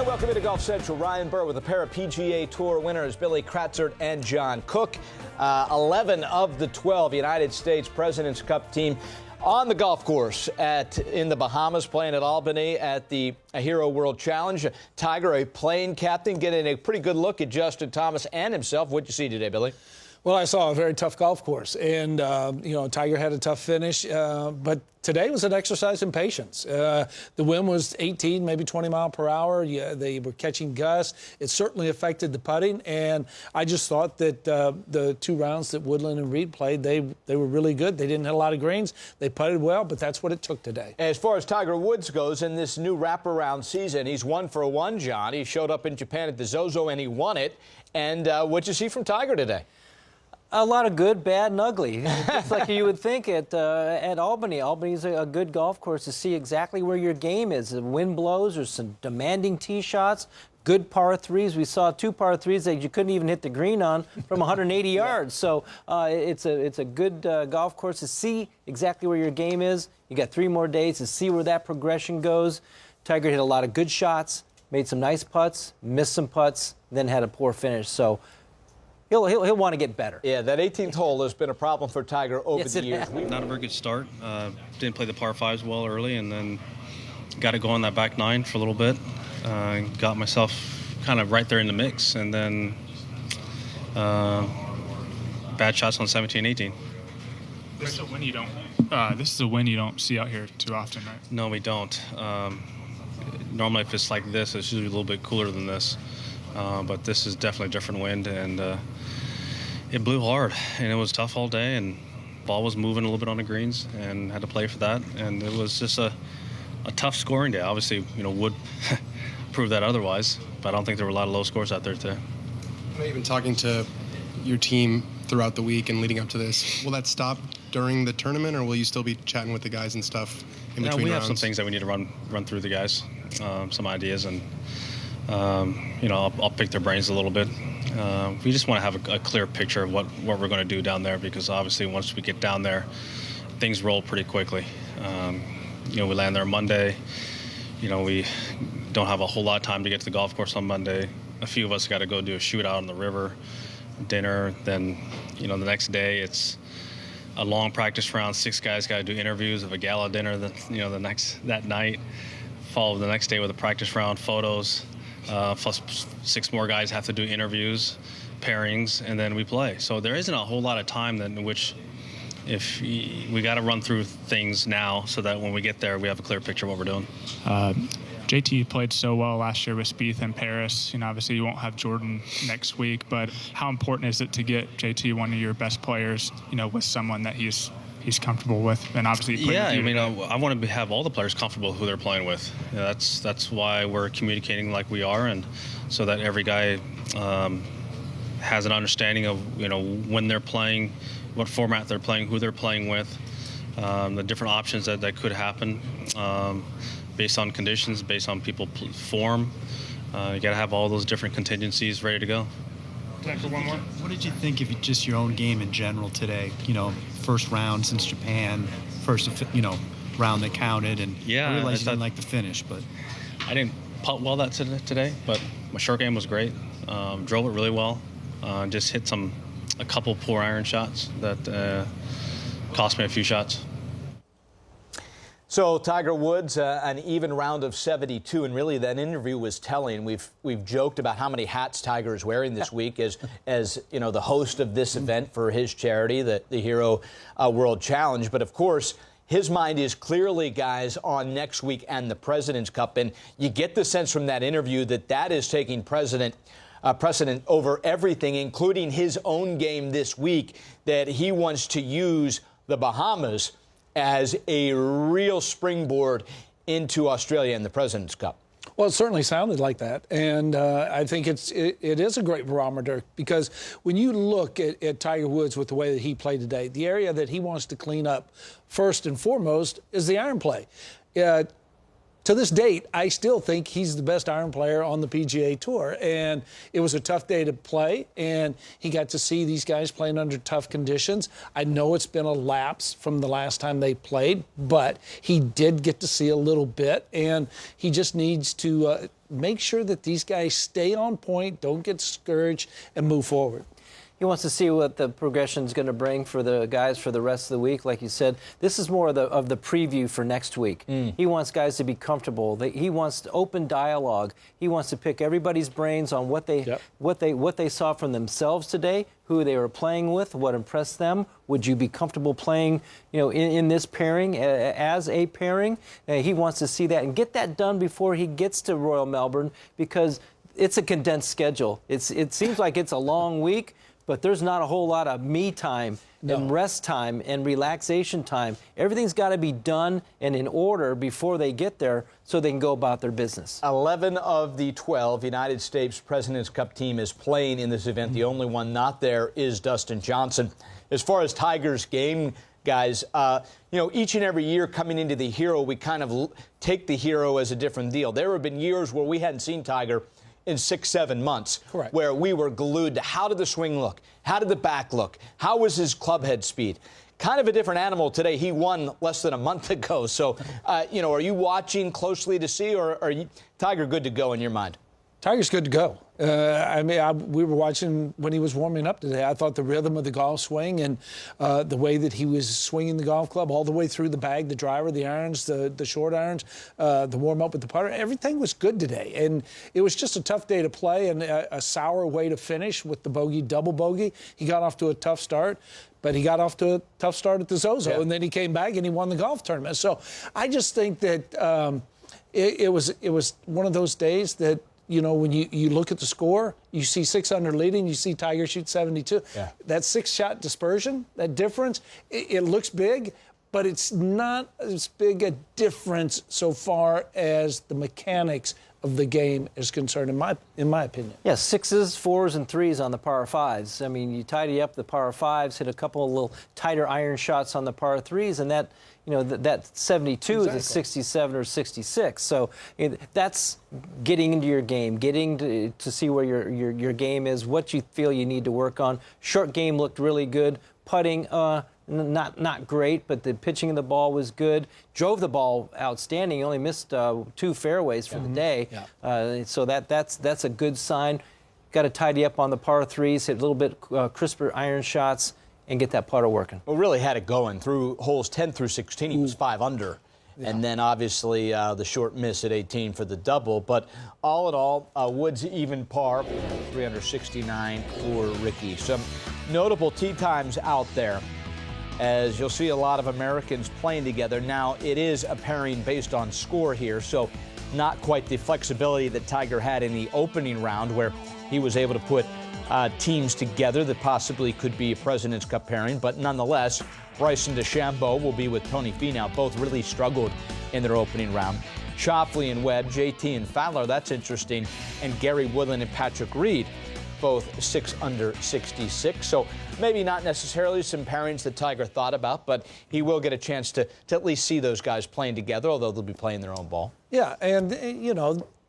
And welcome into Golf Central. Ryan Burr with a pair of PGA Tour winners, Billy Kratzert and John Cook. 11 of the 12 United States President's Cup team on the golf course in the Bahamas, playing at Albany at the Hero World Challenge. Tiger, a plane captain, getting a pretty good look at Justin Thomas and himself. What'd you see today, Billy? Well, I saw a very tough golf course, and, Tiger had a tough finish, but today was an exercise in patience. The wind was 18, maybe 20 mile per hour. Yeah, they were catching gusts. It certainly affected the putting, and I just thought that the two rounds that Woodland and Reed played, they were really good. They didn't hit a lot of greens. They putted well, but that's what it took today. As far as Tiger Woods goes in this new wraparound season, he's 1 for 1, John. He showed up in Japan at the Zozo, and he won it. And what'd you see from Tiger today? A lot of good, bad, and ugly. It's like you would think at Albany. Albany's a good golf course to see exactly where your game is. The wind blows, there's some demanding tee shots, good par threes. We saw 2 par threes that you couldn't even hit the green on from 180 yards. So it's a good golf course to see exactly where your game is. You got 3 more days to see where that progression goes. Tiger hit a lot of good shots, made some nice putts, missed some putts, then had a poor finish. So He'll want to get better. Yeah, that 18th hole has been a problem for Tiger over the years. Not a very good start. Didn't play the par 5s well early, and then got to go on that back 9 for a little bit. Got myself kind of right there in the mix, and then bad shots on 17, 18. This is a win you don't see out here too often, right? No, we don't. Normally, if it's like this, it's usually a little bit cooler than this. But this is definitely a different wind, and it blew hard, and it was tough all day, and ball was moving a little bit on the greens, and had to play for that, and it was just a tough scoring day. Obviously, Wood proved that otherwise, but I don't think there were a lot of low scores out there today. You've been talking to your team throughout the week and leading up to this. Will that stop during the tournament, or will you still be chatting with the guys and stuff in between we rounds? have some things that we need to run through the guys, some ideas, and I'll pick their brains a little bit. We just want to have a clear picture of what we're going to do down there, because obviously once we get down there, things roll pretty quickly. We land there Monday. We don't have a whole lot of time to get to the golf course on Monday. A few of us got to go do a shootout on the river, dinner. Then, the next day it's a long practice round. 6 guys got to do interviews of a gala dinner. That night, followed the next day with a practice round, photos. Plus 6 more guys have to do interviews, pairings, and then we play. So there isn't a whole lot of time in which if we got to run through things now so that when we get there, we have a clear picture of what we're doing. JT played so well last year with Spieth and Paris. Obviously you won't have Jordan next week, but how important is it to get JT, one of your best players, with someone that he's comfortable with, and obviously I want to have all the players comfortable who they're playing with. That's why we're communicating like we are, and so that every guy has an understanding of when they're playing, what format they're playing, who they're playing with, the different options that could happen based on conditions, based on people form. You got to have all those different contingencies ready to go. Time for one more. What did you think of just your own game in general today? First round since Japan, first round that counted, and I realized you didn't like the finish, but I didn't putt well today, but my short game was great. Drove it really well. Just hit a couple poor iron shots that cost me a few shots. So Tiger Woods, an even round of 72, and really that interview was telling. We've joked about how many hats Tiger is wearing this week as the host of this event for his charity, the Hero World Challenge. But of course, his mind is clearly, guys, on next week and the President's Cup, and you get the sense from that interview that is taking precedent over everything, including his own game this week. That he wants to use the Bahamas as a real springboard into Australia and the President's Cup. Well, it certainly sounded like that, and I think it is a great barometer, because when you look at Tiger Woods with the way that he played today, the area that he wants to clean up first and foremost is the iron play. to this date, I still think he's the best iron player on the PGA Tour. And it was a tough day to play, and he got to see these guys playing under tough conditions. I know it's been a lapse from the last time they played, but he did get to see a little bit, and he just needs to make sure that these guys stay on point, don't get discouraged, and move forward. He wants to see what the progression is going to bring for the guys for the rest of the week. Like you said, this is more of the preview for next week. He wants guys to be comfortable. He wants open dialogue. He wants to pick everybody's brains on what they saw from themselves today, who they were playing with, what impressed them. Would you be comfortable playing, in this pairing as a pairing? He wants to see that and get that done before he gets to Royal Melbourne, because it's a condensed schedule. It seems like it's a long week, but there's not a whole lot of me time and rest time and relaxation time. Everything's got to be done and in order before they get there so they can go about their business. 11 of the 12 United States President's Cup team is playing in this event. The only one not there is Dustin Johnson. As far as Tiger's game, guys, each and every year coming into the Hero, we kind of take the Hero as a different deal. There have been years where we hadn't seen Tiger in 6-7 months. Correct. Where we were glued to how did the swing look? How did the back look? How was his club head speed? Kind of a different animal today. He won less than a month ago. So, are you watching closely to see, or are Tiger good to go in your mind? Tiger's good to go. We were watching when he was warming up today. I thought the rhythm of the golf swing and the way that he was swinging the golf club all the way through the bag, the driver, the irons, the short irons, the warm-up with the putter, everything was good today. And it was just a tough day to play and a sour way to finish with the bogey, double bogey. He got off to a tough start. But he got off to a tough start at the Zozo, and then he came back and he won the golf tournament. So I just think that it was one of those days that, when you look at the score, you see 6 under leading, you see Tiger shoot 72. Yeah. That 6-shot dispersion, that difference, it looks big, but it's not as big a difference so far as the mechanics of the game is concerned, in my opinion. Yeah, 6s, 4s, and 3s on the par 5s. I mean, you tidy up the par 5s, hit a couple of little tighter iron shots on the par 3s, and that, that 72 is a 67 or 66. So that's getting into your game, getting to see where your game is, what you feel you need to work on. Short game looked really good. Putting, not great, but the pitching of the ball was good. Drove the ball outstanding. He only missed 2 fairways for the day. Yeah. So that's a good sign. Got to tidy up on the par 3s, hit a little bit crisper iron shots, and get that putter working. Well, really had it going through holes 10 through 16. He was 5 under. Yeah. And then obviously the short miss at 18 for the double. But all in all, Woods even par, 369 for Rickie. Some notable tee times out there, as you'll see a lot of Americans playing together. Now, it is a pairing based on score here, so not quite the flexibility that Tiger had in the opening round, where he was able to put teams together that possibly could be a President's Cup pairing. But nonetheless, Bryson DeChambeau will be with Tony Finau. Both really struggled in their opening round. Schauffele and Webb, JT and Fowler, that's interesting. And Gary Woodland and Patrick Reed, both 6 under 66. So maybe not necessarily some pairings that Tiger thought about, but he will get a chance to at least see those guys playing together, although they'll be playing their own ball. Yeah, and,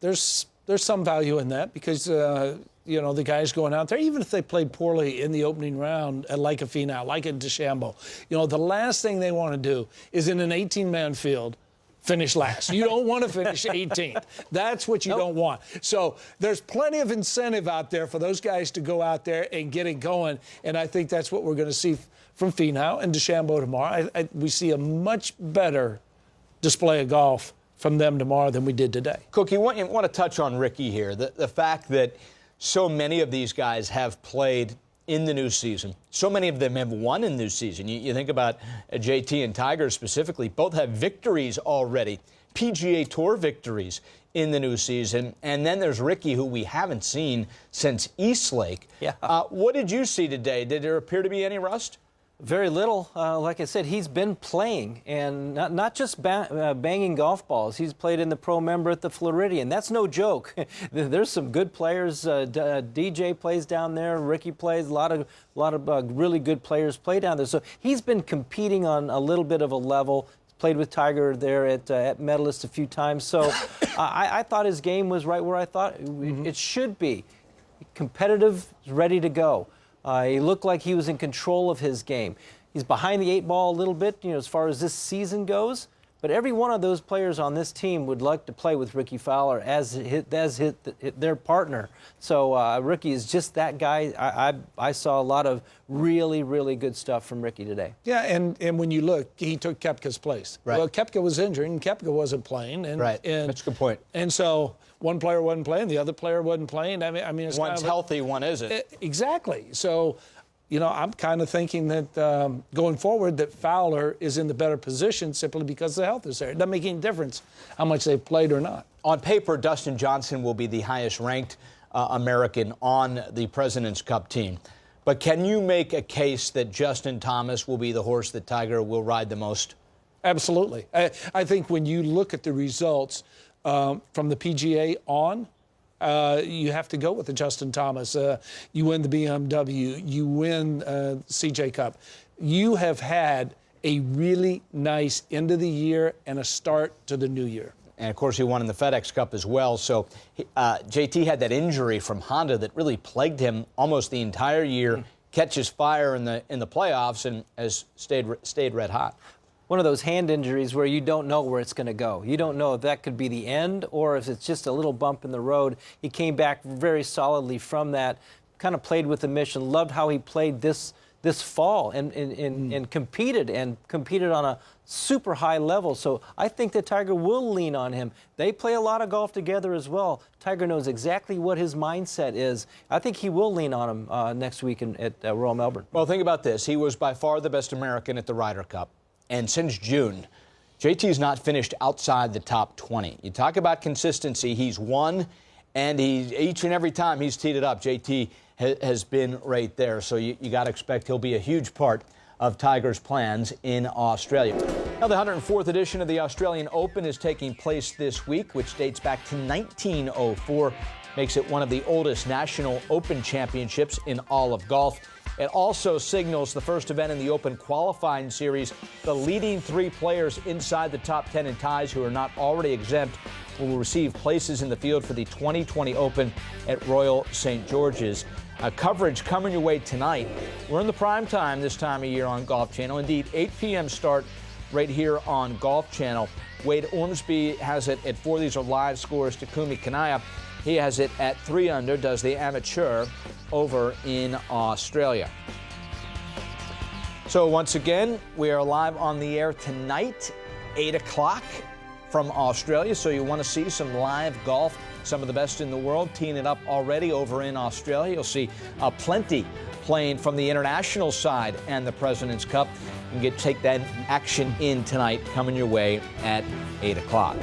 there's some value in that because, the guys going out there, even if they played poorly in the opening round, like a Finau, like a DeChambeau, the last thing they want to do is in an 18-man field finish last. You don't want to finish 18th. That's what you don't want. So there's plenty of incentive out there for those guys to go out there and get it going, and I think that's what we're going to see from Finau and DeChambeau tomorrow. We see a much better display of golf from them tomorrow than we did today. Cook, you want to touch on Rickie here. The fact that so many of these guys have played in the new season. So many of them have won in the new season. You think about JT and Tiger specifically. Both have victories already, PGA Tour victories in the new season. And then there's Rickie, who we haven't seen since Eastlake. Yeah. What did you see today? Did there appear to be any rust? Very little. Like I said, he's been playing, and not just banging golf balls. He's played in the pro member at the Floridian. That's no joke. There's some good players. DJ plays down there. Rickie plays. A lot of really good players play down there. So he's been competing on a little bit of a level, played with Tiger there at Medalist a few times. So I thought his game was right where I thought it should be. Competitive, ready to go. He looked like he was in control of his game. He's behind the 8 ball a little bit, as far as this season goes. But every one of those players on this team would like to play with Rickie Fowler as their partner. So Rickie is just that guy. I saw a lot of really, really good stuff from Rickie today. Yeah, and when you look, he took Koepka's place. Right. Well, Koepka was injured, and Koepka wasn't playing. And, Right. And, that's a good point. And so one player wasn't playing, the other player wasn't playing. I mean, it's One's kind of healthy, one isn't. Exactly. So, I'm kind of thinking that going forward that Fowler is in the better position simply because the health is there. It doesn't make any difference how much they've played or not. On paper, Dustin Johnson will be the highest-ranked American on the President's Cup team. But can you make a case that Justin Thomas will be the horse that Tiger will ride the most? Absolutely. I think when you look at the results from the PGA on, you have to go with the Justin Thomas. You win the BMW. You win CJ Cup. You have had a really nice end of the year and a start to the new year. And, of course, he won in the FedEx Cup as well. So JT had that injury from Honda that really plagued him almost the entire year, catches fire in the playoffs, and has stayed red hot. One of those hand injuries where you don't know where it's going to go. You don't know if that could be the end or if it's just a little bump in the road. He came back very solidly from that, kind of played with the mission, loved how he played this fall and competed on a super high level. So I think that Tiger will lean on him. They play a lot of golf together as well. Tiger knows exactly what his mindset is. I think he will lean on him next week at Royal Melbourne. Well, think about this. He was by far the best American at the Ryder Cup. And since June, JT's not finished outside the top 20. You talk about consistency. He's won, and each and every time he's teed it up, JT has been right there. So you got to expect he'll be a huge part of Tiger's plans in Australia. Now, the 104th edition of the Australian Open is taking place this week, which dates back to 1904, makes it one of the oldest national Open championships in all of golf. It also signals the first event in the Open qualifying series. The leading 3 players inside the top 10 in ties who are not already exempt will receive places in the field for the 2020 Open at Royal St. George's. Coverage coming your way tonight. We're in the prime time this time of year on Golf Channel. Indeed, 8 p.m. start right here on Golf Channel. Wade Ormsby has it at 4. These are live scores. Takumi Kanaya, he has it at 3 under, does the amateur over in Australia. So once again, we are live on the air tonight, 8 o'clock from Australia. So you want to see some live golf, some of the best in the world teeing it up already over in Australia. You'll see plenty playing from the international side and the President's Cup. You can take that action in tonight coming your way at 8 o'clock.